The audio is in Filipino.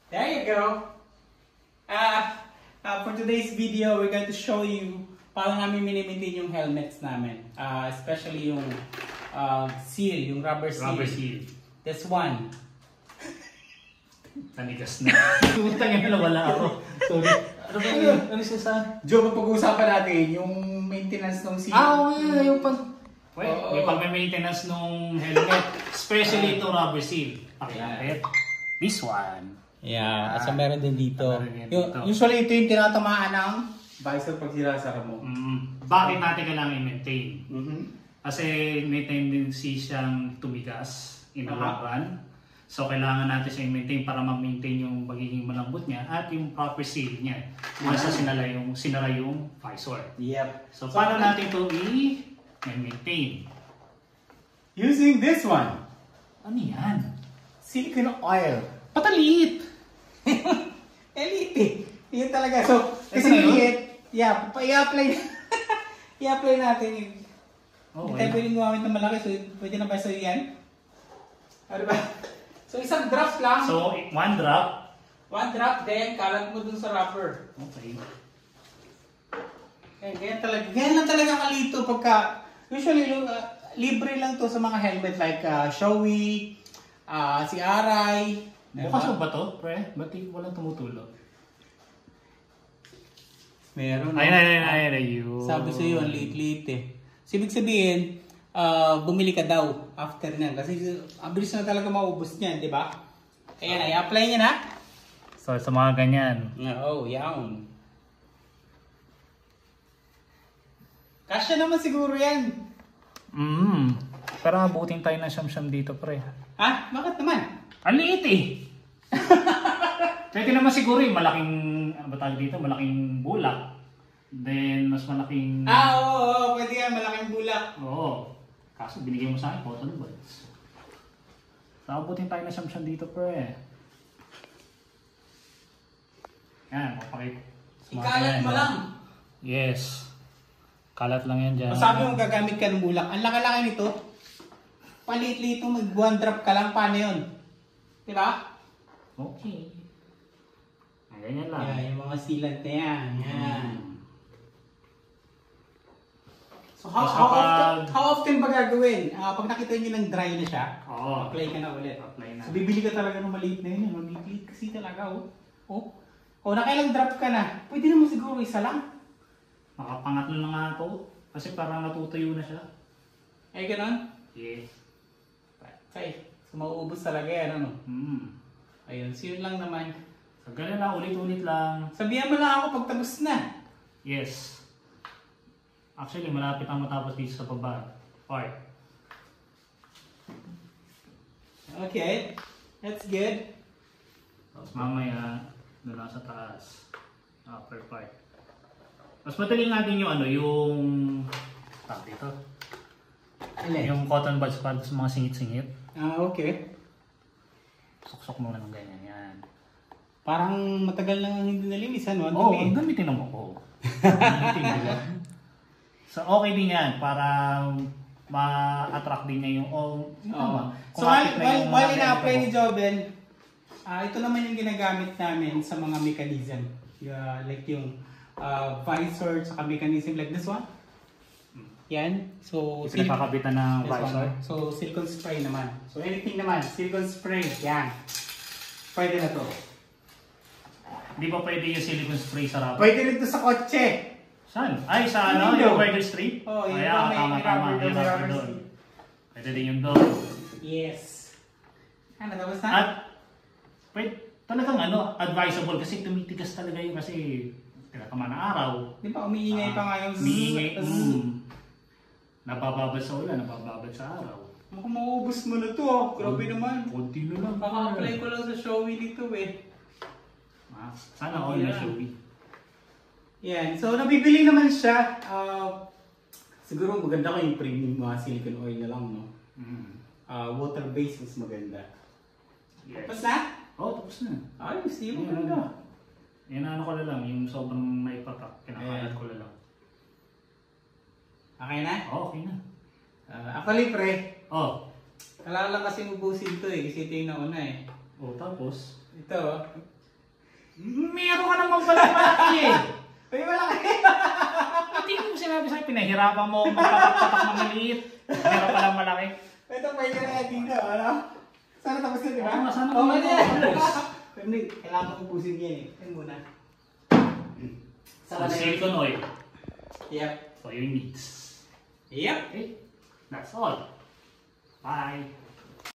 There you go. For today's video, we're going to show you paano namin minimaintain yung helmets namin. Especially yung seal, yung rubber seal. Rubber seal. This one. Tanigas na. Tutang yun na wala ako. Sorry. Ano ba yun? Ano siya sa? Joe, pag-uusapan natin yung maintenance ng seal. Yung yung pag-maintenance ng helmet. Especially itong rubber seal. Pakilapit. This one. Yeah, so meron din dito. Dito. Usually ito yung tinatamaan ng visor pag sinasara mo. Bakit natin kailangan i-maintain? Kasi may tendency siyang tumigas in the long run. So kailangan natin siya i-maintain para ma-maintain yung pagiging malambot niya at yung proper seal niya. Once na sinara yung visor. Yep. So paano natin ito i-maintain? Using this one. Ano yan? Silicone oil. Pataliit! Elite eh. Yun talaga. So, kasi Ito na liit, i-apply i-apply natin yun. Hindi tayo pwedeng gumamit ng malaki. So, pwede na ba sa yan? Ano ba? So, isang drop lang. So, one drop. One drop, then kalat mo dun sa rubber. Okay. Ganyan talaga. Ganyan lang talaga kalito pagka, usually, libre lang to sa mga helmet like Shoei, si Arai. Bukas mo ba to, pre? Ba't walang tumutulo? Meron. Ayun. Sabi sa'yo, ang liit-liit eh. So, ibig sabihin, bumili ka daw after niyan. Kasi ang bilis na talaga maubos niyan, di ba? Ayan, i-apply niya na. So, sa mga ganyan. Oo, yawn. Kasya naman siguro yan. Pero abutin tayo ng siyam-siyam dito, pre. Ha? Bakit naman? Ang liit eh! Pwede naman siguro yung malaking, ano ba tawag dito? Malaking bulak. Then, mas malaking... Oo, pwede yan. Malaking bulak. Oo. Kaso binigyan mo sa akin, cotton buds. So, abutin tayo ng siyam-siyam dito, pre. Yan, papakita. Ikalat mo lang. Yes. Kalat lang yan dyan. Sabi mo gagamit ka ng bulak. Ang laki-laki nito. Palit-lito, mag-one drop ka lang. Paano yun? Diba? Okay. Ganyan lang. Yeah, yung mga sealant na yan. Yan. So how often ba gagawin? Pag nakita nyo ng dry na siya, apply ka na ulit. Apply na. So bibili ka talaga ng maliit na yun. Maliit kasi talaga. Nakailang drop ka na. Pwede naman siguro isa lang. Makapangatlo na nga ito. Kasi parang natutuyo na siya. Ay, ganon? Yes. Okay. So mauubos talaga yan, ano? Ayun, so yun lang naman. So ganun lang, ulit-ulit lang. Sabihan mo lang ako pag tapos na. Yes. Actually, malapit ang matapos dito sa baba. Part. Okay. That's good. Tapos mamaya, doon lang sa taas. Upper part. Mas madaling natin yung yung tawag dito. Yung cotton buds para sa mga singit-singit. Okay. Suksok muna ng ganyan yan. Parang matagal nang hindi nalinisan, no? Oo, gamitin mo ko. Gamitin mo lang. So okay din yan para ma-attract din niya yung So while ina-apply ni Joven, ito naman yung ginagamit namin sa mga mechanism. Like yung visor sa mechanism like this one. Yan. So pinapakabitan ng visor. So silicone spray naman. So anything naman, silicone spray. Yan. Pwede na to. Di ba pwede yung silicone spray sa rubber? Pwede rin to sa kotse. Saan? Ay, sa yung weather strip? Oo, yung tama. Yung rubber doon. Pwede din yung doon. Yes. Tapos na? At, pwede, talagang advisable kasi tumitigas talaga yun kasi tinatama na araw. Di ba, umiingay pa nga yung umiingay. Nabababad sa ulan, nabababad sa araw. Mukhang maubos mo na to. Grabe naman. Kunti na lang. Baka-apply ko lang sa Shoei nito eh. Sana all na Shoei. Yan. So, nabibili naman siya. Siguro maganda ko yung premium mga silicone oil na lang, no? Water-based mas maganda. Yes. Tapos na? Oo, tapos na. Ayos, di maganda. Yan ko na lang, yung sobrang naipatak, kinakalat ko na lang. Okay na? Oo, okay na. Actually, pre. Oh. Kailangan lang kasi ubusin to eh, kasi ito yung nauna eh. Oh, tapos? Ito, Meron ka naman pala malaki eh. May malaki. Hindi mo sinabi sa'yo, pinahirapan mo magpatak-patak ng maliit. Meron palang malaki. Ito may kaya dito, ano? Sana tapos na, di ba? Oo, sana Oo, tapos na. Pero hindi, kailangan ko ubusin yan eh. Yan muna. So, silicone oil Yep. for your needs. Yep. Okay, that's all. Bye.